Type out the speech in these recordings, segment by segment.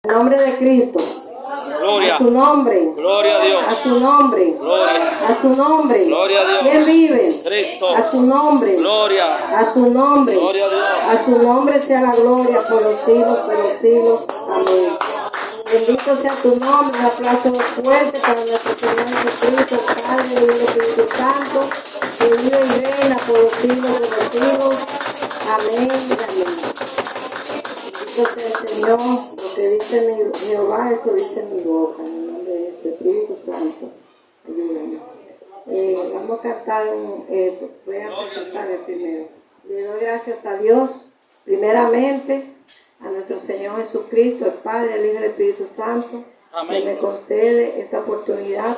Nombre de Cristo. Gloria. A su nombre. Gloria a Dios. A su nombre. Gloria. A su nombre. Gloria a Dios. ¿Quién vive? Cristo. A su nombre. Gloria. A su nombre. Gloria a Dios. A su nombre sea la gloria por los siglos, por los siglos. Amén. Bendito sea tu nombre, un aplauso fuerte para nuestro Señor Jesucristo, el Padre y el Espíritu Santo, que vive y reina por los siglos de los siglos. Amén y amén. Bendito sea el Señor, lo que dice mi Jehová, eso dice mi boca, en el nombre de su Espíritu Santo. Ayúdame. Vamos a cantar voy a presentar el primero. Le doy gracias a Dios, primeramente, a nuestro Señor Jesucristo, el Padre, el Hijo y el Espíritu Santo, Amén. que me concede esta oportunidad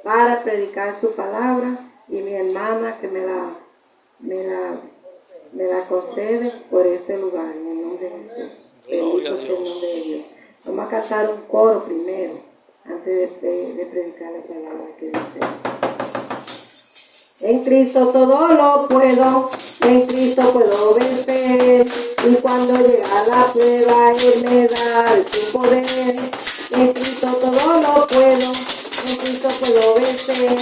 para predicar su palabra, y mi hermana que me la concede por este lugar, en el nombre de Jesús. Gloria a Bendito sea el Dios. nombre de Dios. Vamos a cantar un coro primero, antes de predicar la palabra que dice: en Cristo todo lo puedo, en Cristo puedo vencer, y cuando llega la prueba Él me da su poder. En Cristo todo lo puedo, en Cristo puedo vencer,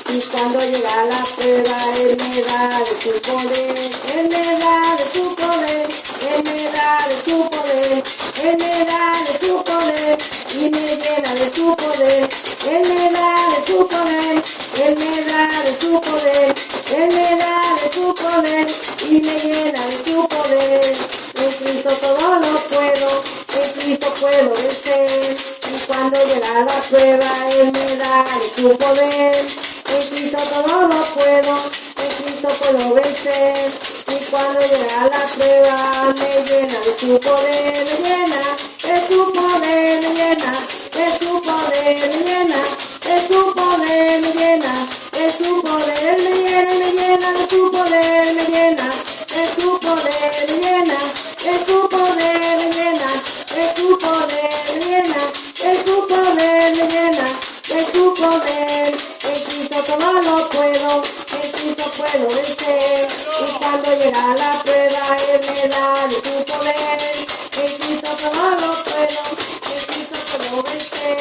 y cuando llega la prueba Él me da de su poder. Él me da de su poder, Él me da de su poder, Él me da de su poder, y me llena de su poder. Él me da de su poder, Él me da de su poder, Él me da de su poder, y me llena de su poder. En Cristo todo lo puedo, en Cristo puedo vencer, y cuando llega la prueba Él me da de su poder. En Cristo todo lo puedo, en Cristo puedo vencer, y cuando llega la prueba me llena de su poder, me llena de su poder, me llena de su poder, me llena de su poder, me llena de su poder, me llena de su poder, me llena de su poder, me llena de su poder, me llena de su poder, me llena de su poder, me llena de su poder. En Cristo todo lo puedo, en Cristo puedo vencer, y cuando llega la prueba Él me da de su poder. En Cristo todo lo puedo, en Cristo puedo vencer,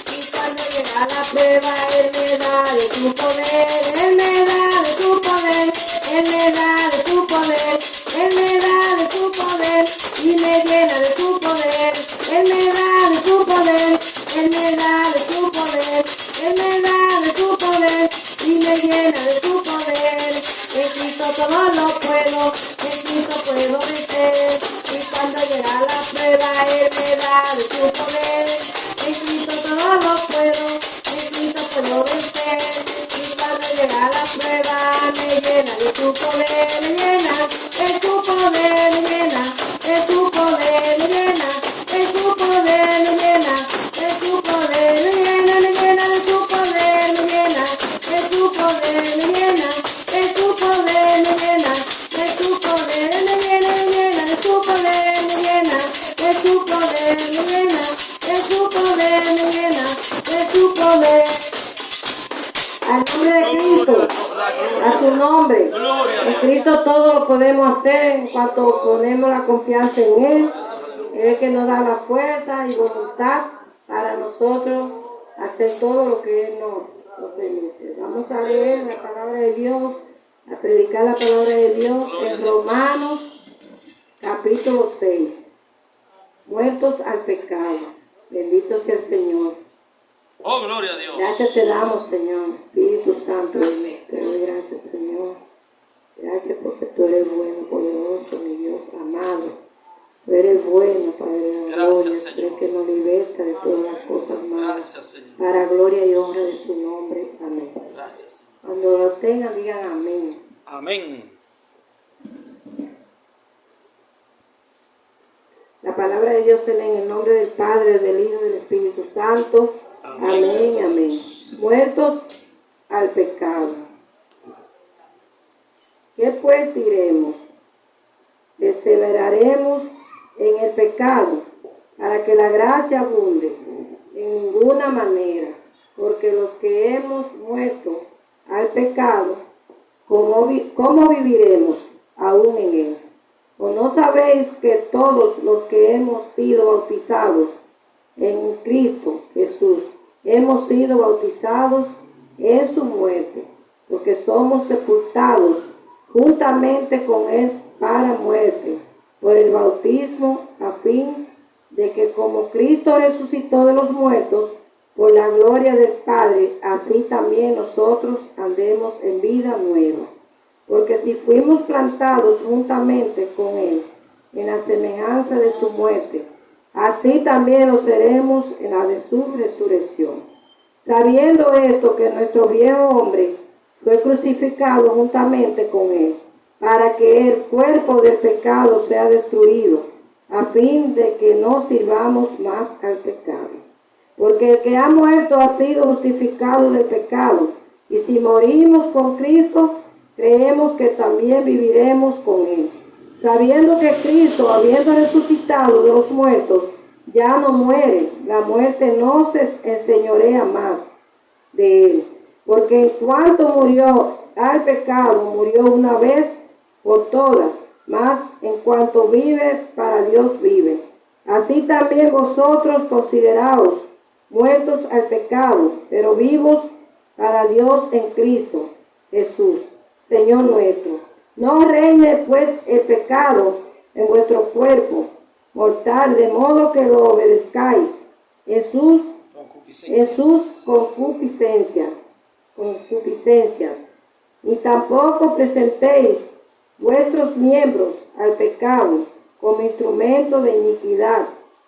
y cuando llega la prueba Él me da de su poder. Él me da de su poder, Él me da de su poder, Él me da de su poder, y me llena de su poder. Él me da de su poder, Él me da de su poder, Él me da de su poder, y me llena de su poder. En Cristo todo lo puedo, en Cristo puedo vencer, y cuando llega la prueba Él me da de su poder. En Cristo todo lo puedo, en Cristo puedo vencer, y cuando llega la prueba me llena de su poder, me llena de su poder, me llena de su poder, me llena de su poder, me llena de su poder, me llena de su poder, me llena de su poder, me llena de su poder, me llena de su poder, me llena de su poder, me llena de su poder, me llena de su poder, me llena de su poder. Al nombre de Cristo, a su nombre. En Cristo todo lo podemos hacer en cuanto ponemos la confianza en Él. Él es el que nos da la fuerza y voluntad para nosotros hacer todo lo que Él nos permite. Vamos a leer la palabra de Dios, a predicar la palabra de Dios en Romanos capítulo 6. Muertos al pecado. Bendito sea el Señor. Oh, gloria a Dios. Gracias te damos, Señor, Espíritu Santo. Te doy gracias, Señor. Gracias porque tú eres bueno, poderoso, mi Dios amado. Tú eres bueno, Padre de la gloria. Gracias, Tú eres Señor. que nos liberta de todas las cosas malas. Gracias, Señor. Para gloria y honra de su nombre. Amén. Gracias, Señor. Cuando lo tengan, digan amén. Amén. La palabra de Dios se lee en el nombre del Padre, del Hijo y del Espíritu Santo. Amén, amén. Muertos al pecado. ¿Qué pues diremos? Perseveraremos en el pecado para que la gracia abunde. En ninguna manera, porque los que hemos muerto al pecado, ¿cómo viviremos aún en él? ¿O no sabéis que todos los que hemos sido bautizados en Cristo Jesús. Hemos sido bautizados en su muerte, porque somos sepultados juntamente con él para muerte, por el bautismo, a fin de que como Cristo resucitó de los muertos, por la gloria del Padre, así también nosotros andemos en vida nueva. Porque si fuimos plantados juntamente con él en la semejanza de su muerte, así también lo seremos en la de su resurrección. Sabiendo esto, que nuestro viejo hombre fue crucificado juntamente con él, para que el cuerpo del pecado sea destruido, a fin de que no sirvamos más al pecado. Porque el que ha muerto ha sido justificado del pecado, y si morimos con Cristo, creemos que también viviremos con él. Sabiendo que Cristo, habiendo resucitado de los muertos, ya no muere, la muerte no se enseñorea más de él. Porque en cuanto murió al pecado, murió una vez por todas, mas en cuanto vive, para Dios vive. Así también vosotros consideraos muertos al pecado, pero vivos para Dios en Cristo Jesús, Señor nuestro. No reine pues el pecado en vuestro cuerpo mortal, de modo que lo obedezcáis en sus concupiscencias, ni tampoco presentéis vuestros miembros al pecado como instrumento de iniquidad,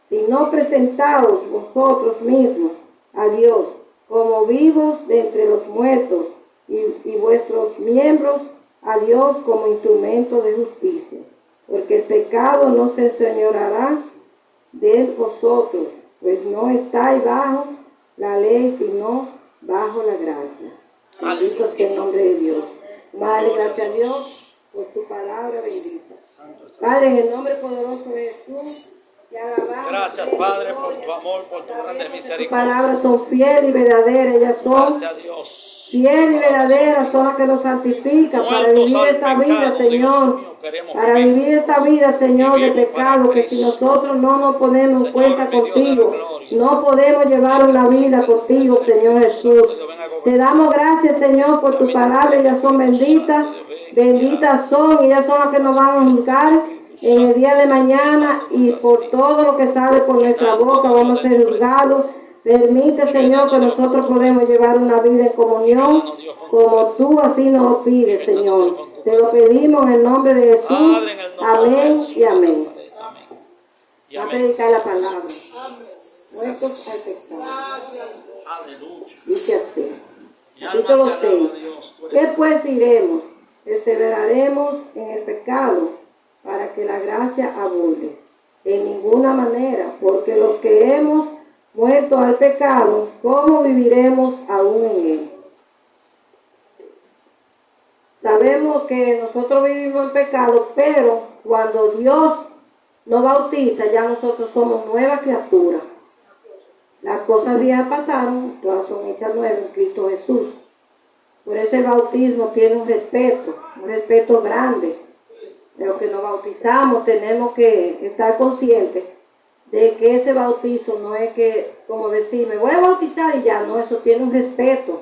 sino presentaos vosotros mismos a Dios como vivos de entre los muertos, y vuestros miembros a Dios como instrumento de justicia. Porque el pecado no se enseñoreará de vosotros, pues no estáis bajo la ley, sino bajo la gracia. Bendito sea el nombre de Dios. Madre, gracias a Dios por su palabra bendita. Padre, en el nombre poderoso de Jesús, te alabamos. Gracias, Padre, por tu amor, por tu grande Tus misericordia. palabras son fieles y verdaderas, ellas son Gracias a Dios. fieles y verdaderas, son las que nos santifican para Muertos vivir al esta vida, pecado, Señor. Dios mío, queremos Para vivir esta vida, Señor, de Vivimos pecado, para que si Cristo. nosotros no nos ponemos en Señor, cuenta mi Dios de la contigo, gloria. no podemos llevar una vida contigo, Señor Jesús. Te damos gracias, Señor, por tu palabra, ellas son benditas, benditas son, y ellas son las que nos van a juzgar en el día de mañana, y por todo lo que sale por nuestra boca vamos a ser juzgados. Permite, Señor, que nosotros podamos llevar una vida en comunión, como tú así nos lo pides, Señor. Te lo pedimos en el nombre de Jesús. Padre, en el nombre de Amén Jesús y amén. Amén. Y Va a amén. predicar la palabra. Muertos al pecado. Aleluya. Dice así. Mi alma te Capítulo alaba, 6. Dios, tú eres ¿Qué santo. pues diremos? Perseveraremos en el pecado para que la gracia abunde. En ninguna manera, porque los que hemos muerto al pecado, ¿cómo viviremos aún en él? Sabemos que nosotros vivimos en pecado, pero cuando Dios nos bautiza, ya nosotros somos nuevas criaturas. Las cosas viejas pasaron, todas son hechas nuevas en Cristo Jesús. Por eso el bautismo tiene un respeto grande. De lo que nos bautizamos tenemos que estar conscientes de que ese bautizo no es que, como decir, me voy a bautizar y ya, no, eso tiene un respeto.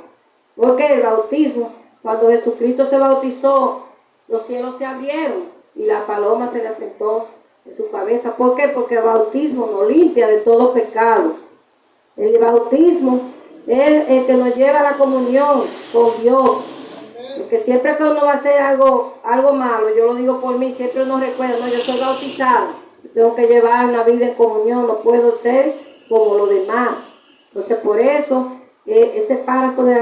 Porque el bautismo, cuando Jesucristo se bautizó, los cielos se abrieron y la paloma se le asentó en su cabeza. ¿Por qué? Porque el bautismo nos limpia de todo pecado. El bautismo es el que nos lleva a la comunión con Dios. Porque siempre que uno va a hacer algo malo, yo lo digo por mí, siempre uno recuerda, no, yo soy bautizado, tengo que llevar una vida en comunión, no puedo ser como los demás. Entonces por eso ese párrafo de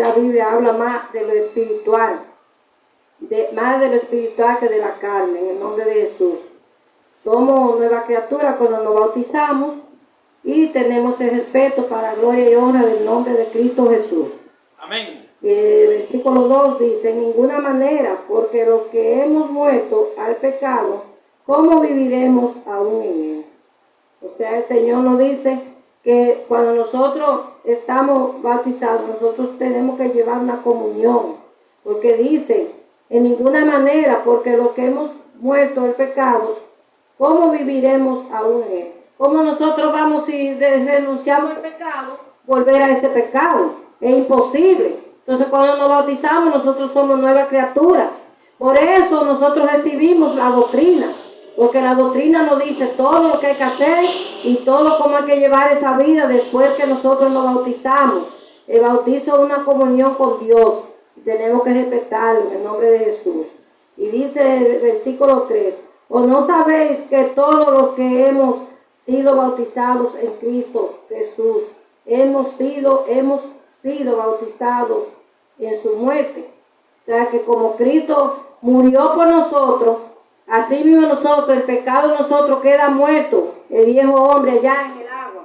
la Biblia habla más de lo espiritual, más de lo espiritual que de la carne, en el nombre de Jesús. Somos nuevas criaturas cuando nos bautizamos y tenemos el respeto para gloria y honra del nombre de Cristo Jesús. Amén. El versículo 2 dice, en ninguna manera, porque los que hemos muerto al pecado, ¿cómo viviremos aún en él? O sea, el Señor nos dice que cuando nosotros estamos bautizados, nosotros tenemos que llevar una comunión, porque dice, en ninguna manera, porque los que hemos muerto al pecado, ¿cómo viviremos aún en él? ¿Cómo nosotros vamos, si renunciamos al pecado, volver a ese pecado? Es imposible. Entonces cuando nos bautizamos, nosotros somos nueva criatura. Por eso nosotros recibimos la doctrina, porque la doctrina nos dice todo lo que hay que hacer y todo cómo hay que llevar esa vida después que nosotros nos bautizamos. El bautizo es una comunión con Dios y tenemos que respetarlo en el nombre de Jesús. Y dice el versículo 3, ¿o no sabéis que todos los que hemos sido bautizados en Cristo Jesús, hemos sido bautizados en su muerte? O sea que como Cristo murió por nosotros, así mismo nosotros, el pecado de nosotros queda muerto, el viejo hombre allá en el agua,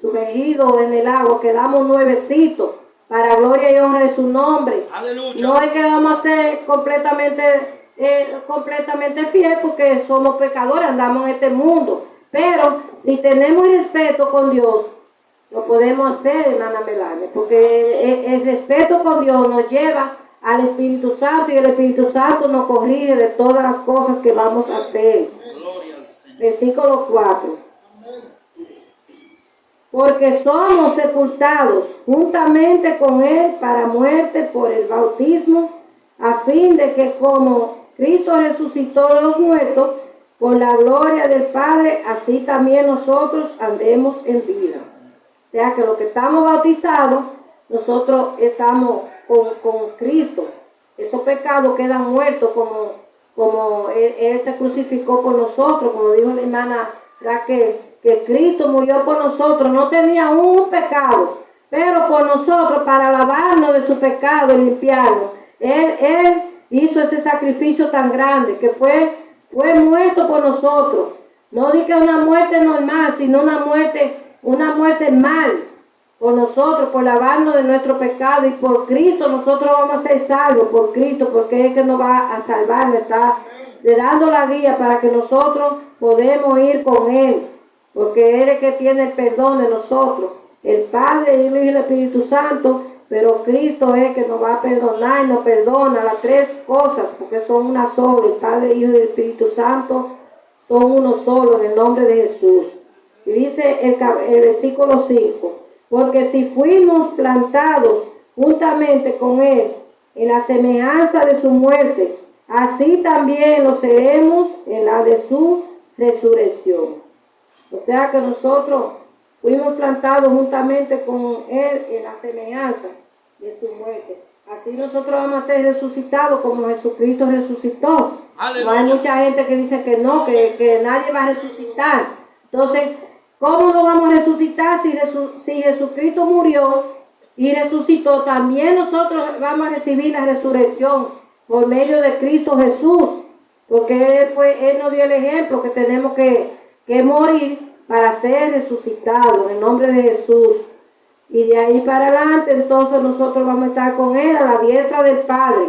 sumergido en el agua, quedamos nuevecitos, para gloria y honra de su nombre. Aleluya. No es que vamos a ser completamente fiel, porque somos pecadores, andamos en este mundo, pero si tenemos respeto con Dios, lo podemos hacer, hermana Melania, porque el respeto con Dios nos lleva al Espíritu Santo y el Espíritu Santo nos corrige de todas las cosas que vamos a hacer. Gloria al Señor. Versículo 4. Porque somos sepultados juntamente con Él para muerte por el bautismo, a fin de que como Cristo resucitó de los muertos, por la gloria del Padre, así también nosotros andemos en vida. O sea que los que estamos bautizados, nosotros estamos con Cristo. Esos pecados quedan muertos como él se crucificó por nosotros, como dijo la hermana Raquel, que Cristo murió por nosotros, no tenía un pecado, pero por nosotros, para lavarnos de su pecado y limpiarnos, Él hizo ese sacrificio tan grande, que fue muerto por nosotros. No diga una muerte normal, sino una muerte mal, por nosotros, por lavarnos de nuestro pecado, y por Cristo nosotros vamos a ser salvos, por Cristo, porque es el que nos va a salvar, nos está dando la guía para que nosotros podemos ir con Él, porque Él es el que tiene el perdón de nosotros, el Padre, el Hijo y el Espíritu Santo, pero Cristo es el que nos va a perdonar y nos perdona las tres cosas, porque son una sola, el Padre, el Hijo y el Espíritu Santo son uno solo, en el nombre de Jesús. Y dice el versículo 5, porque si fuimos plantados juntamente con Él en la semejanza de su muerte, así también lo seremos en la de su resurrección. O sea que nosotros fuimos plantados juntamente con Él en la semejanza de su muerte. Así nosotros vamos a ser resucitados como Jesucristo resucitó. Aleluya. No hay mucha gente que dice que no, que nadie va a resucitar. Entonces, ¿cómo no vamos a resucitar si Jesucristo murió y resucitó? También nosotros vamos a recibir la resurrección por medio de Cristo Jesús, porque Él nos dio el ejemplo que tenemos que morir para ser resucitados en el nombre de Jesús. Y de ahí para adelante, entonces nosotros vamos a estar con Él a la diestra del Padre,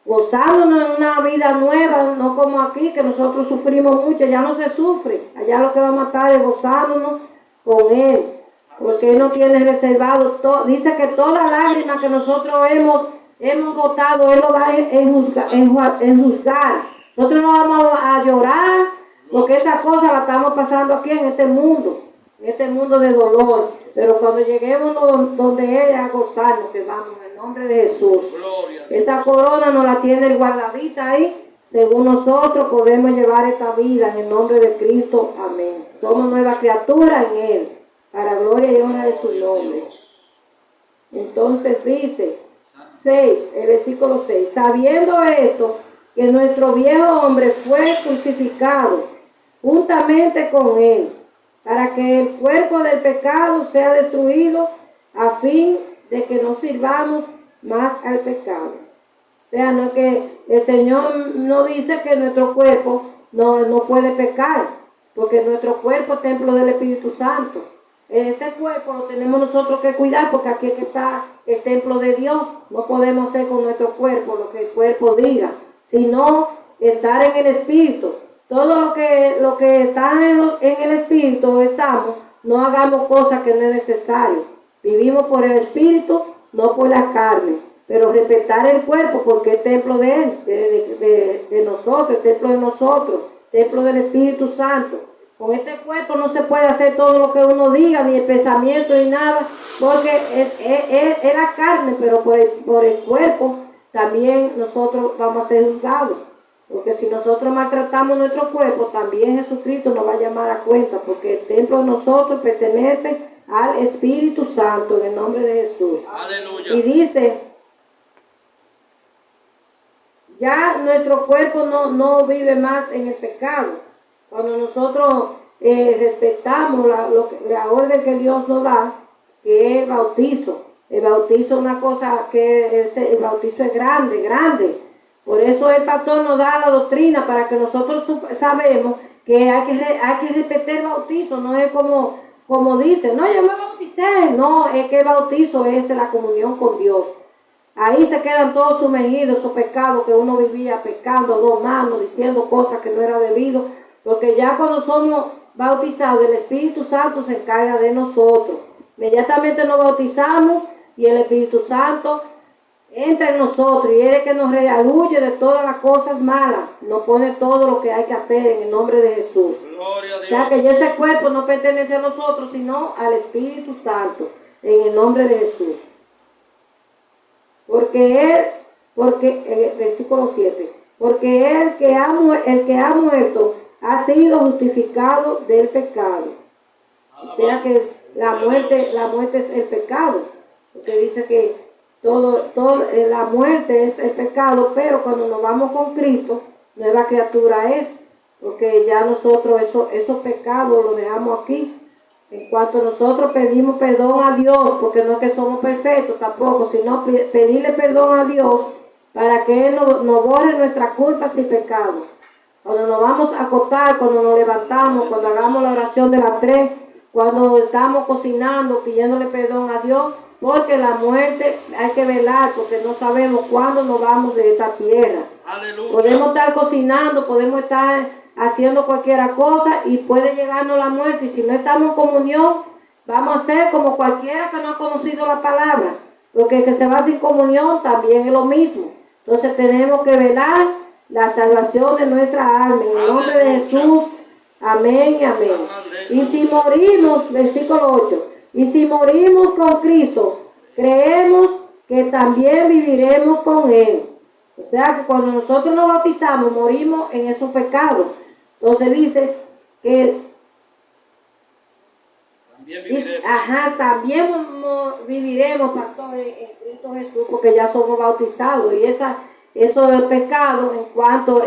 gozándonos en una vida nueva, no como aquí, que nosotros sufrimos mucho. Ya no se sufre, allá lo que vamos a estar es gozándonos con Él, porque Él nos tiene reservado todo. Dice que toda lágrima que nosotros hemos botado, Él lo va a juzgar. Nosotros no vamos a llorar, porque esa cosa la estamos pasando aquí en este mundo de dolor. Pero cuando lleguemos donde Él, a gozarnos, que vamos en el nombre de Jesús. Gloria. Esa corona nos la tiene guardadita ahí. Según nosotros podemos llevar esta vida en el nombre de Cristo. Amén. Somos nueva criatura en Él, para gloria y honra de su nombre. Entonces dice 6, el versículo 6, sabiendo esto, que nuestro viejo hombre fue crucificado juntamente con Él, para que el cuerpo del pecado sea destruido, a fin de que no sirvamos más al pecado. O sea, no es que el Señor no dice que nuestro cuerpo no puede pecar, porque nuestro cuerpo es templo del Espíritu Santo. Este cuerpo lo tenemos nosotros que cuidar, porque aquí es que está el templo de Dios. No podemos hacer con nuestro cuerpo lo que el cuerpo diga, sino estar en el Espíritu. Todo lo que está en el Espíritu estamos, no hagamos cosas que no es necesario. Vivimos por el Espíritu, no por la carne. Pero respetar el cuerpo, porque es templo de Él, de nosotros, el templo de nosotros, templo del Espíritu Santo. Con este cuerpo no se puede hacer todo lo que uno diga, ni el pensamiento, ni nada, porque es la carne, pero por el cuerpo también nosotros vamos a ser juzgados. Porque si nosotros maltratamos nuestro cuerpo, también Jesucristo nos va a llamar a cuenta, porque el templo de nosotros pertenece al Espíritu Santo, en el nombre de Jesús. Aleluya. Y dice, ya nuestro cuerpo no vive más en el pecado. Cuando nosotros respetamos la orden que Dios nos da, que es el bautizo. El bautizo es una cosa el bautizo es grande, grande. Por eso el pastor nos da la doctrina, para que nosotros sabemos que hay que respetar el bautizo. No es como dice, no, yo me bauticé. No, es que el bautizo es la comunión con Dios. Ahí se quedan todos sumergidos esos pecados que uno vivía pecando a dos manos, diciendo cosas que no era debido. Porque ya cuando somos bautizados, el Espíritu Santo se encarga de nosotros. Inmediatamente nos bautizamos y el Espíritu Santo entra en nosotros y es el que nos realuye de todas las cosas malas. Nos pone todo lo que hay que hacer en el nombre de Jesús. Gloria a Dios. O sea que ya ese cuerpo no pertenece a nosotros, sino al Espíritu Santo, en el nombre de Jesús. Versículo 7, porque el que ha muerto ha sido justificado del pecado. O sea que la muerte es el pecado, porque dice que la muerte es el pecado, pero cuando nos vamos con Cristo, nueva criatura es, porque ya nosotros esos pecados los dejamos aquí. En cuanto nosotros pedimos perdón a Dios, porque no es que somos perfectos tampoco, sino pedirle perdón a Dios para que Él nos borre nuestras culpas y pecados. Cuando nos vamos a acostar, cuando nos levantamos, cuando hagamos la oración de las 3, cuando estamos cocinando, pidiéndole perdón a Dios, porque la muerte hay que velar, porque no sabemos cuándo nos vamos de esta tierra. Aleluya. Podemos estar cocinando, podemos estar haciendo cualquier cosa y puede llegarnos la muerte, y si no estamos en comunión, vamos a ser como cualquiera que no ha conocido la palabra, porque el que se va sin comunión también es lo mismo. Entonces tenemos que velar la salvación de nuestra alma, en el nombre de Jesús, amén y amén. Y si morimos, versículo 8, y si morimos con Cristo, creemos que también viviremos con Él. O sea que cuando nosotros nos bautizamos, morimos en esos pecados. Entonces dice que también viviremos, pastor, en Cristo Jesús, porque ya somos bautizados. Y eso del pecado, en cuanto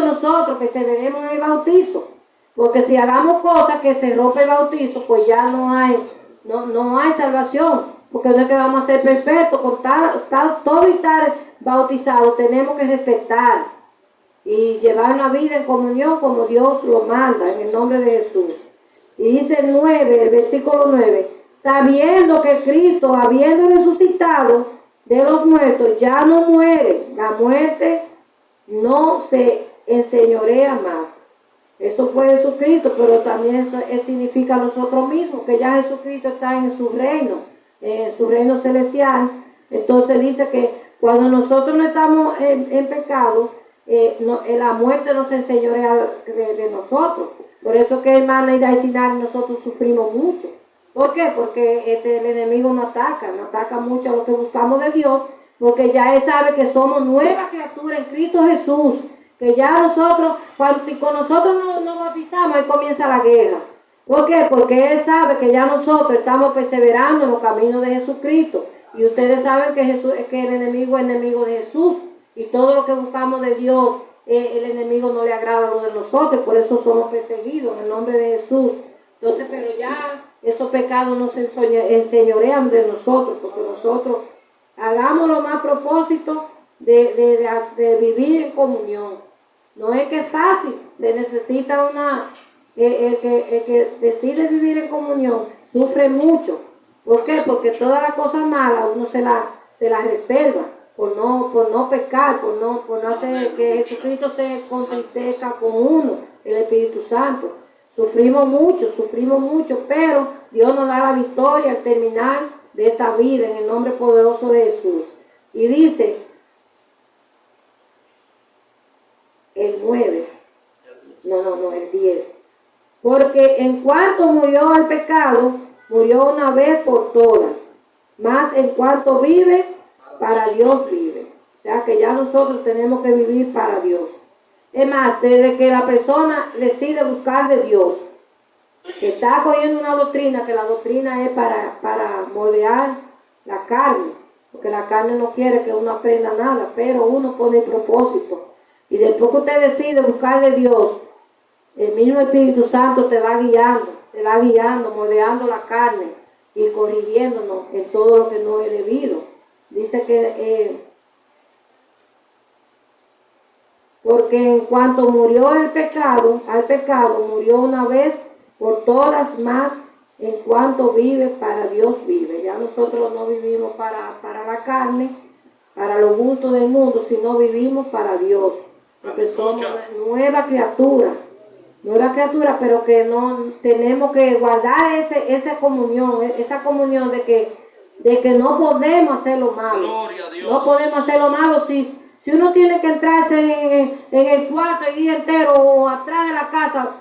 nosotros perseveremos en el bautizo, porque si hagamos cosas que se rompe el bautizo, pues ya no hay salvación, porque no es que vamos a ser perfectos. Con todo y estar bautizados, tenemos que respetar y llevar una vida en comunión como Dios lo manda, en el nombre de Jesús. Y dice el versículo 9, sabiendo que Cristo, habiendo resucitado de los muertos, ya no muere, la muerte no se enseñorea más. Eso fue Jesucristo, pero también eso significa nosotros mismos, que ya Jesucristo está en su reino celestial. Entonces dice que cuando nosotros no estamos en pecado, la muerte no se enseñorea de nosotros. Por eso que hermana Ida y Sinal, nosotros sufrimos mucho. ¿Por qué? Porque el enemigo nos ataca mucho a lo que buscamos de Dios, porque ya Él sabe que somos nuevas criaturas en Cristo Jesús, que ya nosotros, cuando con nosotros nos bautizamos, ahí comienza la guerra. ¿Por qué? Porque Él sabe que ya nosotros estamos perseverando en los caminos de Jesucristo. Y ustedes saben que el enemigo es enemigo de Jesús. Y todo lo que buscamos de Dios, el enemigo no le agrada lo de nosotros. Por eso somos perseguidos en el nombre de Jesús. Entonces, pero ya esos pecados no se enseñorean de nosotros, porque nosotros hagámoslo más a propósito de vivir en comunión. No es que es fácil, se necesita el que decide vivir en comunión sufre mucho. ¿Por qué? Porque todas las cosas malas uno se las reserva por no pecar, por no hacer que Jesucristo se contristezca con uno, el Espíritu Santo. Sufrimos mucho, pero Dios nos da la victoria al terminar de esta vida en el nombre poderoso de Jesús. Y dice el 9, el 10. Porque en cuanto murió el pecado, murió una vez por todas. Mas en cuanto vive, para Dios vive. O sea que ya nosotros tenemos que vivir para Dios. Es más, desde que la persona decide buscar de Dios, que está cogiendo una doctrina, que la doctrina es para moldear la carne, porque la carne no quiere que uno aprenda nada, pero uno pone el propósito. Y después que usted decide buscar de Dios, el mismo Espíritu Santo te va guiando, moldeando la carne y corrigiéndonos en todo lo que no es debido. Dice que porque en cuanto murió al pecado murió una vez por todas, más en cuanto vive, para Dios vive. Ya nosotros no vivimos para la carne, para los gustos del mundo, sino vivimos para Dios. Porque somos nueva criatura, pero que no tenemos que guardar esa comunión de que no podemos hacer lo malo. Gloria a Dios. No podemos hacer lo malo si uno tiene que entrarse en el cuarto el día entero o atrás de la casa,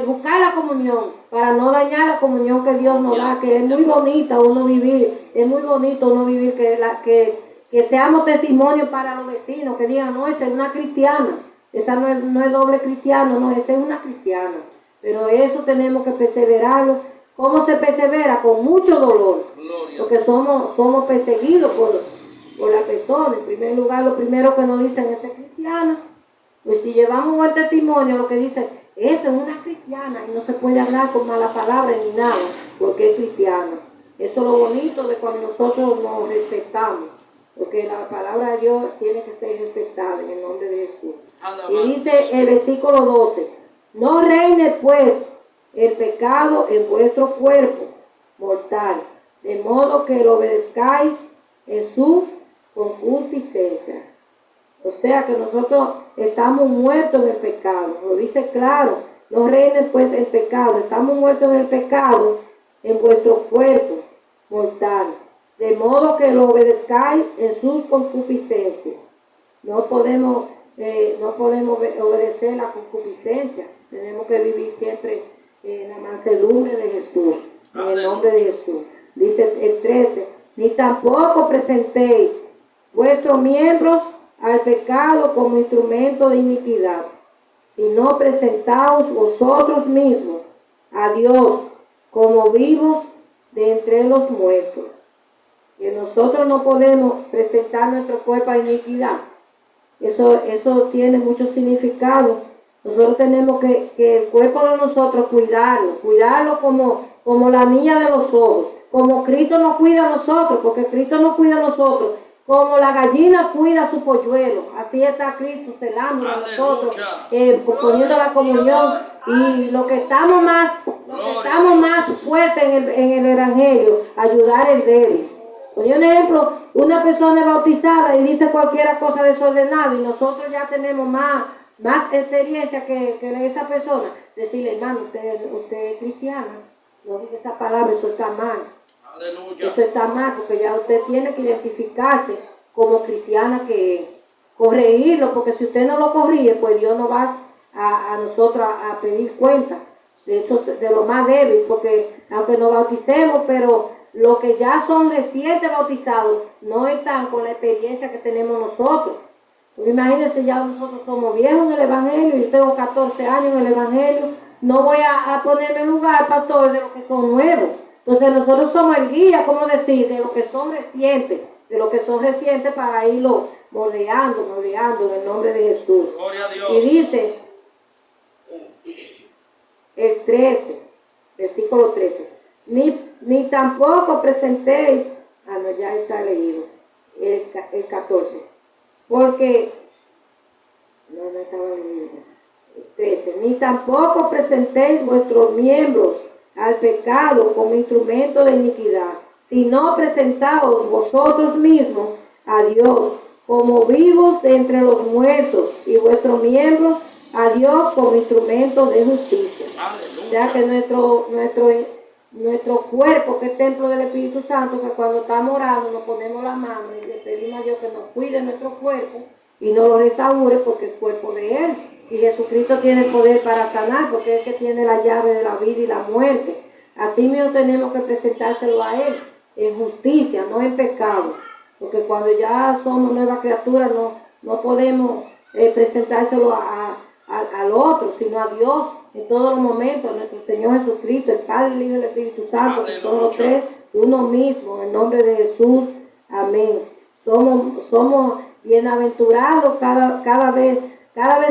buscar la comunión para no dañar la comunión que Dios nos da, que es muy bonita uno vivir, que seamos testimonio para los vecinos, que digan, no, esa es una cristiana, esa no es doble cristiano, no, esa es una cristiana. Pero eso tenemos que perseverarlo. ¿Cómo se persevera? Con mucho dolor, porque somos perseguidos por la persona. En primer lugar, lo primero que nos dicen es cristiana. Pues si llevamos un buen testimonio, lo que dicen, esa es una cristiana, y no se puede hablar con malas palabras ni nada, porque es cristiana. Eso es lo bonito de cuando nosotros nos respetamos, porque la palabra de Dios tiene que ser respetada en el nombre de Jesús. Y dice el versículo 12, no reine pues el pecado en vuestro cuerpo mortal, de modo que lo obedezcáis en su concupiscencia. O sea que nosotros estamos muertos en el pecado. Lo dice claro, no reine pues el pecado. Estamos muertos en el pecado en vuestro cuerpo mortal, de modo que lo obedezcáis en sus concupiscencias. No podemos obedecer la concupiscencia. Tenemos que vivir siempre en la mansedumbre de Jesús, en el nombre de Jesús. Dice el 13, ni tampoco presentéis vuestros miembros al pecado como instrumento de iniquidad, sino presentaos vosotros mismos a Dios como vivos de entre los muertos. Que nosotros no podemos presentar nuestro cuerpo a iniquidad. Eso tiene mucho significado. Nosotros tenemos que el cuerpo de nosotros cuidarlo como la niña de los ojos, como Cristo nos cuida a nosotros, porque Cristo nos cuida a nosotros, como la gallina cuida a su polluelo. Así está Cristo celando a nosotros, poniendo la comunión. Y lo que estamos más fuertes en el Evangelio, ayudar el débil. Por ejemplo, una persona es bautizada y dice cualquier cosa desordenada, y nosotros ya tenemos más experiencia que esa persona. Decirle, hermano, usted es cristiana, no diga esa palabra, eso está mal. Aleluya. Eso está mal, porque ya usted tiene que identificarse como cristiana que es. Corregirlo, porque si usted no lo corrige, pues Dios no va a nosotros a pedir cuenta de eso, de lo más débil, porque aunque nos bauticemos, pero los que ya son recientes bautizados no están con la experiencia que tenemos nosotros. Imagínense, ya nosotros somos viejos en el Evangelio, yo tengo 14 años en el Evangelio, no voy a ponerme en lugar, pastor, de los que son nuevos. Entonces nosotros somos el guía, como decir, de los que son recientes, para irlo moldeando en el nombre de Jesús. Gloria a Dios. Y dice el 13, versículo 13, ni tampoco presentéis, no, ya está leído, el 14, porque, no estaba leído, el 13, ni tampoco presentéis vuestros miembros al pecado como instrumento de iniquidad, sino presentaos vosotros mismos a Dios como vivos de entre los muertos, y vuestros miembros a Dios como instrumentos de justicia. Aleluya. O sea que nuestro cuerpo, que es templo del Espíritu Santo, que cuando estamos orando nos ponemos las manos y le pedimos a Dios que nos cuide nuestro cuerpo y nos lo restaure, porque es cuerpo de Él. Y Jesucristo tiene el poder para sanar, porque es el que tiene la llave de la vida y la muerte. Así mismo tenemos que presentárselo a Él, en justicia, no en pecado. Porque cuando ya somos nuevas criaturas, no podemos presentárselo al otro, sino a Dios en todos los momentos, a nuestro Señor Jesucristo, el Padre, el Hijo y el Espíritu Santo, que son los tres uno mismo, en el nombre de Jesús. Amén. Somos bienaventurados cada vez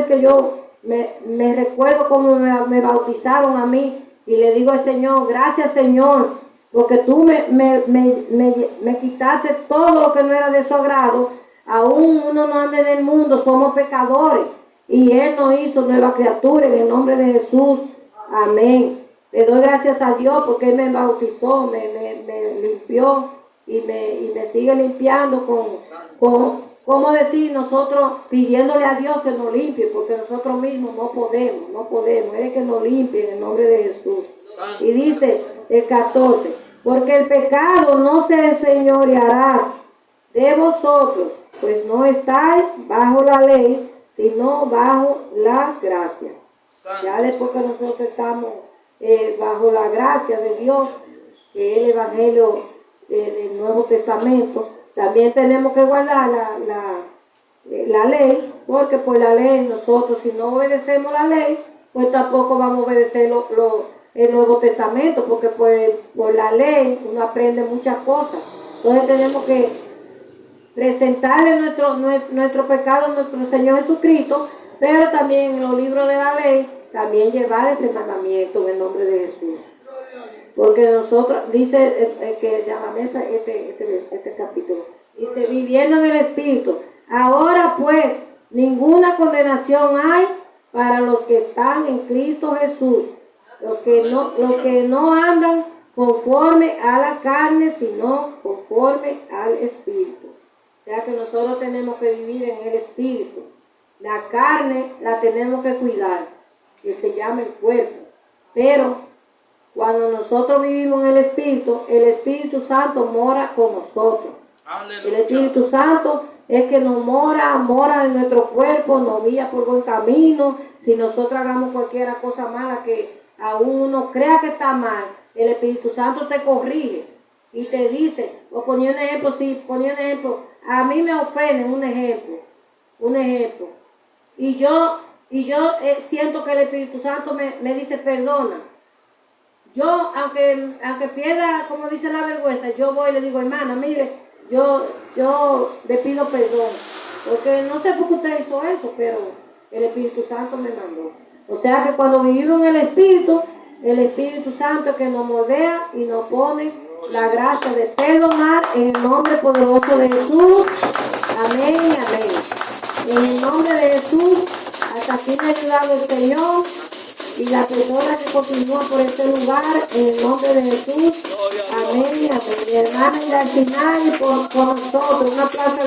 que yo me recuerdo cómo me bautizaron a mí y le digo al Señor, gracias Señor, porque tú me quitaste todo lo que no era de su agrado. Aún uno no anda en el mundo, somos pecadores y Él nos hizo nueva criatura en el nombre de Jesús. Amén. Le doy gracias a Dios porque Él me bautizó, me limpió y me sigue limpiando ¿cómo decir? Nosotros pidiéndole a Dios que nos limpie, porque nosotros mismos no podemos. Él es que nos limpie en el nombre de Jesús. Y dice el 14, porque el pecado no se enseñoreará de vosotros, pues no estáis bajo la ley, sino bajo la gracia. Ya después que nosotros estamos bajo la gracia de Dios, que es el Evangelio del Nuevo Testamento, también tenemos que guardar la ley, porque por la ley nosotros, si no obedecemos la ley, pues tampoco vamos a obedecer el Nuevo Testamento, porque por la ley uno aprende muchas cosas. Entonces tenemos que presentarle nuestro pecado a nuestro Señor Jesucristo, pero también en los libros de la ley, también llevar ese mandamiento en el nombre de Jesús. Porque nosotros, dice que ya la mesa, este capítulo, dice, viviendo en el Espíritu. Ahora pues, ninguna condenación hay para los que están en Cristo Jesús, los que no andan conforme a la carne, sino conforme al Espíritu. O sea que nosotros tenemos que vivir en el Espíritu. La carne la tenemos que cuidar, que se llama el cuerpo. Pero cuando nosotros vivimos en el Espíritu Santo mora con nosotros. Aleluya. El Espíritu Santo es que nos mora en nuestro cuerpo, nos guía por buen camino. Si nosotros hagamos cualquier cosa mala que aún uno crea que está mal, el Espíritu Santo te corrige y te dice, o ponía un ejemplo, a mí me ofenden, un ejemplo, y yo siento que el Espíritu Santo me dice perdona. Yo, aunque pierda, como dice la vergüenza, yo voy y le digo, hermana, mire, yo le pido perdón, porque no sé por qué usted hizo eso, pero el Espíritu Santo me mandó. O sea que cuando vivimos en el Espíritu Santo que nos moldea y nos pone la gracia de perdonar en el nombre poderoso de Jesús. Amén y amén. En el nombre de Jesús, hasta aquí me ha ayudado el Señor. Y la persona que continúa por este lugar, en el nombre de Jesús. Amén y amén. Mi hermana Iracina y por nosotros. Un aplauso.